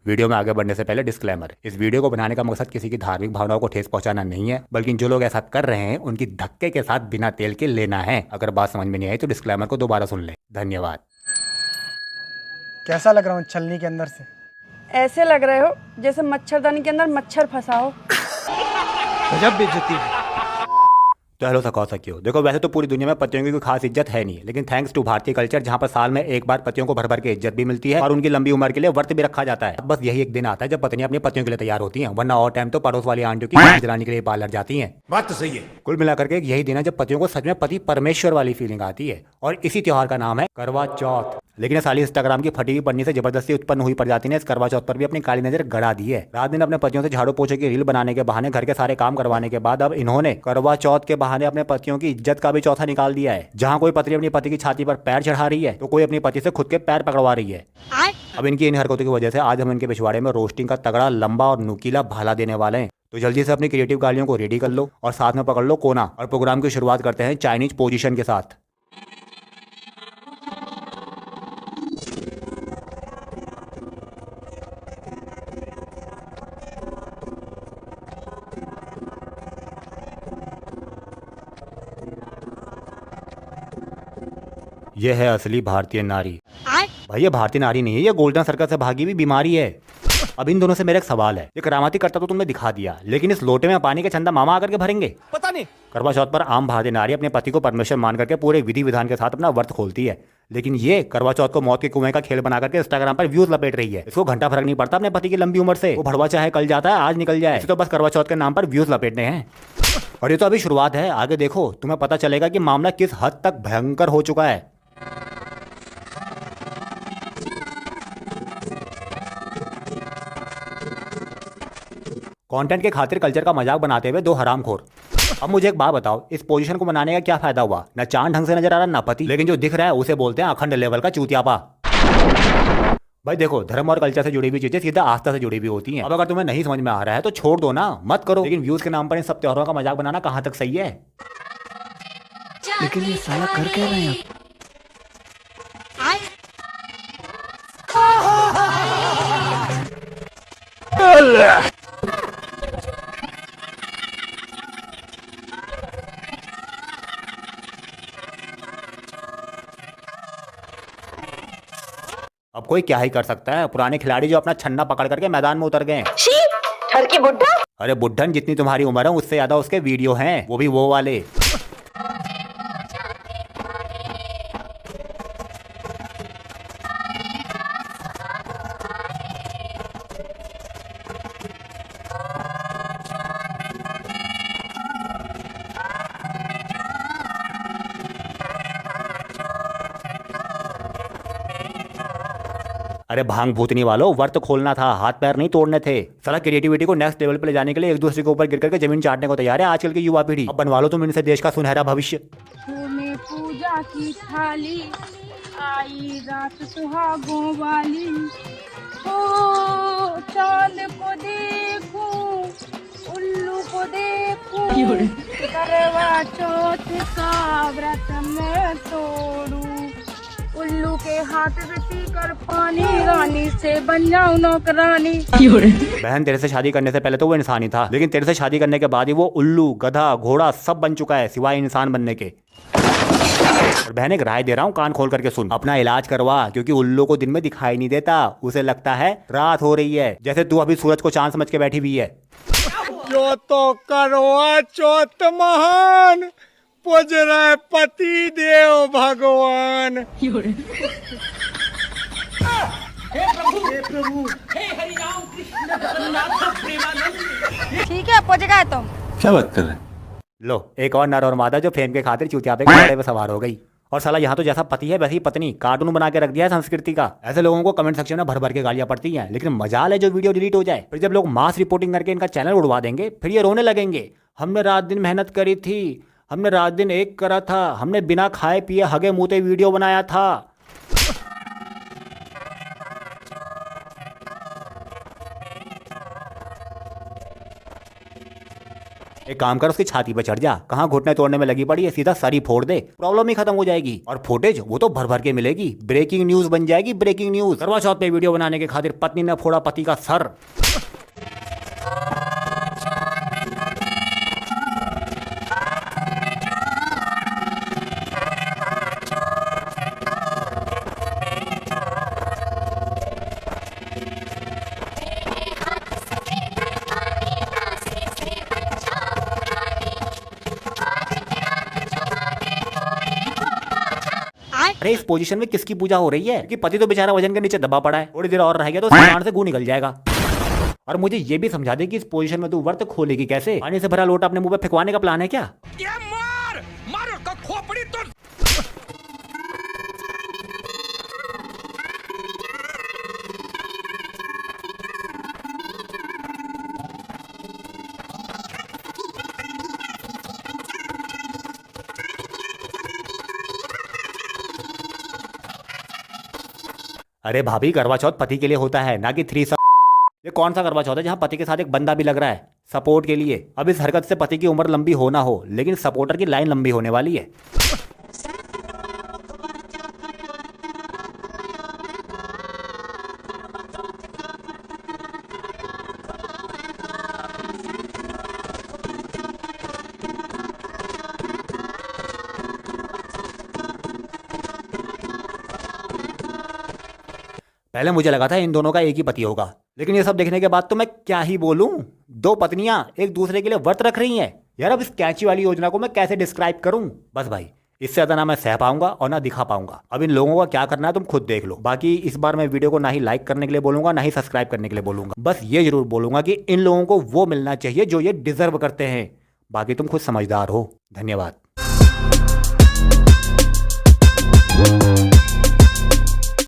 Video में आगे बढ़ने से पहले डिस्क्लेमर। इस वीडियो को बनाने का मकसद किसी की धार्मिक भावनाओं को ठेस पहुंचाना नहीं है, बल्कि जो लोग ऐसा कर रहे हैं उनकी धक्के के साथ बिना तेल के लेना है। अगर बात समझ में नहीं आई तो डिस्क्लेमर को दोबारा सुन लें। धन्यवाद। कैसा लग रहा हूँ छलनी के अंदर से? ऐसे लग रहे हो जैसे मच्छरदानी के अंदर मच्छर फंसा हो। गजब बेइज्जती है। तो हेलो सखा सखियो, देखो वैसे तो पूरी दुनिया में पतियों की कोई खास इज्जत है नहीं, लेकिन थैंक्स टू भारतीय कल्चर जहाँ पर साल में एक बार पतियों को भर भर के इज्जत भी मिलती है और उनकी लंबी उम्र के लिए व्रत भी रखा जाता है। बस यही एक दिन आता है जब पत्नियां अपने पतियों के लिए तैयार होती हैं, वरना और टाइम तो पड़ोस वाली आंटियों की जलाने के लिए पार्लर जाती हैं। बात तो सही है। कुल मिलाकर के यही दिन है जब पतियों को सच में पति परमेश्वर वाली फीलिंग आती है, और इसी त्योहार का नाम है करवा चौथ। लेकिन साली इंस्टाग्राम की फटी हुई पन्नी से जबरदस्ती उत्पन्न हुई प्रजाति ने इस करवा चौथ पर भी अपनी काली नजर गड़ा दी है। रात दिन अपने पतियों से झाड़ू पोछे की रील बनाने के बहाने घर के सारे काम करवाने के बाद अब इन्होंने करवा चौथ के बहाने अपने पतियों की इज्जत का भी चौथा निकाल दिया है। जहां कोई पत्नी अपनी पति की छाती पर पैर चढ़ा रही है तो कोई अपनी पति से खुद के पैर पकड़वा रही है। अब इनकी इन हरकतों की वजह से आज हम इनके पिछवाड़े में रोस्टिंग का तगड़ा, लंबा और नुकीला भाला देने वाले हैं। तो जल्दी से अपनी क्रिएटिव गालियों को रेडी कर लो और साथ में पकड़ लो कोना, और प्रोग्राम की शुरुआत करते हैं चाइनीज पोजीशन के साथ। यह है असली भारतीय नारी। भाई ये भारतीय नारी नहीं है, ये गोल्डन सर्कल से भागी हुई बीमारी है। अब इन दोनों से मेरा एक सवाल है, ये करामाती करता तो तुमने दिखा दिया, लेकिन इस लोटे में पानी के चंदा मामा आकर के भरेंगे? पता नहीं। करवा चौथ पर आम भारतीय नारी अपने पति को परमेश्वर मान करके पूरे विधि विधान के साथ अपना व्रत खोलती है, लेकिन ये करवा चौथ को मौत के कुएं का खेल बना करके इंस्टाग्राम पर व्यूज लपेट रही है। इसको घंटा फर्क नहीं पड़ता अपने पति की लंबी उम्र से, वो भड़वा चाहे कल जाता है आज निकल जाए, इसे तो बस करवा चौथ के नाम पर व्यूज लपेटने हैं। और ये तो अभी शुरुआत है, आगे देखो तुम्हें पता चलेगा कि मामला किस हद तक भयंकर हो चुका है। कंटेंट के खातिर कल्चर का मजाक बनाते हुए दो हरामखोर। अब मुझे एक बात बताओ, इस पोजीशन को बनाने का क्या फायदा हुआ? ना चांद ढंग से नजर आ रहा ना पति, लेकिन जो दिख रहा है उसे बोलते हैं अखंड लेवल का चूतियापा। भाई देखो, धर्म और कल्चर से जुड़ी हुई चीजें सीधा आस्था से जुड़ी हुई होती हैं। अब अगर तुम्हें नहीं समझ में आ रहा है तो छोड़ दो ना, मत करो, लेकिन व्यूज के नाम पर इन सब त्योहारों का मजाक बनाना कहाँ तक सही है? लेकिन ये साला कर क्या रहे हैं? अब कोई क्या ही कर सकता है, पुराने खिलाड़ी जो अपना छन्ना पकड़ करके मैदान में उतर गए। ठरकी बुड्ढा। अरे बुड्ढन, जितनी तुम्हारी उम्र है उससे ज्यादा उसके वीडियो हैं, वो भी वो वाले। अरे भांग भूतनी वालों, व्रत खोलना था, हाथ पैर नहीं तोड़ने थे। साला क्रिएटिविटी को नेक्स्ट लेवल पे ले जाने के लिए एक दूसरे के ऊपर गिर करके जमीन चाटने को तैयार है आजकल की युवा पीढ़ी। अब बनवा लो तुम इनसे देश का सुनहरा भविष्य। में पूजा की थाली आई रात सुहागों वाली, ओ चांद को देखूं उल्लू को देखूं, करवा चौथ का व्रत मैं तोड़ूं, उल्लू के हाथ में पीकर पानी, रानी से बन जाऊं नौकरानी। बहन, तेरे से शादी करने से पहले तो वो इंसान ही था, लेकिन तेरे से शादी करने के बाद ही वो उल्लू, गधा, घोड़ा सब बन चुका है सिवाय इंसान बनने के। और बहन एक राय दे रहा हूँ, कान खोल करके सुन, अपना इलाज करवा, क्योंकि उल्लू को दिन में दिखाई नहीं देता, उसे लगता है रात हो रही है, जैसे तू अभी सूरज को चांद समझ के बैठी हुई है। जो तो करवा चौथ महान पूज रहे पति देव भगवान। ठीक है, पहुंच गए तुम। क्या बात कर रहे हैं? लो, एक और नर और मादा जो फेम के खातिर चूतिया पे घोड़े पे सवार हो गई। और साला यहाँ तो जैसा पति है वैसी पत्नी, कार्टून बना के रख दिया है संस्कृति का। ऐसे लोगों को कमेंट सेक्शन में भर भर के गालियां पड़ती हैं, लेकिन मजाल है जो वीडियो डिलीट हो जाए। फिर जब लोग मास रिपोर्टिंग करके इनका चैनल उड़वा देंगे, फिर ये रोने लगेंगे, हमने रात दिन मेहनत करी थी, हमने रात दिन एक करा था, हमने बिना खाए पिए हगे मुंह वीडियो बनाया था। एक काम कर, उसकी छाती पे चढ़ जा, कहाँ घुटने तोड़ने में लगी पड़ी है, सीधा सर ही फोड़ दे, प्रॉब्लम ही खत्म हो जाएगी। और फुटेज वो तो भर भर के मिलेगी, ब्रेकिंग न्यूज बन जाएगी, ब्रेकिंग न्यूज। करवा चौथ पे वीडियो बनाने के खातिर पत्नी ने फोड़ा पति का सर। अरे इस पोजीशन में किसकी पूजा हो रही है कि पति तो बेचारा वजन के नीचे दबा पड़ा है, थोड़ी देर और रह गया तो सामान से गू निकल जाएगा। और मुझे ये भी समझा दे कि इस पोजीशन में तू व्रत खोलेगी कैसे? पानी से भरा लोटा अपने मुंह पे फेंकवाने का प्लान है क्या? अरे भाभी, करवा चौथ पति के लिए होता है, ना कि ये कौन सा करवा चौथ है जहाँ पति के साथ एक बंदा भी लग रहा है सपोर्ट के लिए? अब इस हरकत से पति की उम्र लंबी हो ना हो, लेकिन सपोर्टर की लाइन लंबी होने वाली है। पहले मुझे लगा था इन दोनों का एक ही पति होगा, लेकिन ये सब देखने के बाद तो मैं क्या ही बोलूं। दो पत्नियां एक दूसरे के लिए व्रत रख रही हैं यार। अब इस कैची वाली योजना को मैं कैसे डिस्क्राइब करूं? बस भाई, इससे ज्यादा ना मैं सह पाऊंगा और ना दिखा पाऊंगा। अब इन लोगों का क्या करना है तुम खुद देख लो। बाकी इस बार मैं वीडियो को ना ही लाइक करने के लिए बोलूंगा, ना ही सब्सक्राइब करने के लिए बोलूंगा। बस ये जरूर बोलूंगा कि इन लोगों को वो मिलना चाहिए जो ये डिजर्व करते हैं। बाकी तुम खुद समझदार हो। धन्यवाद।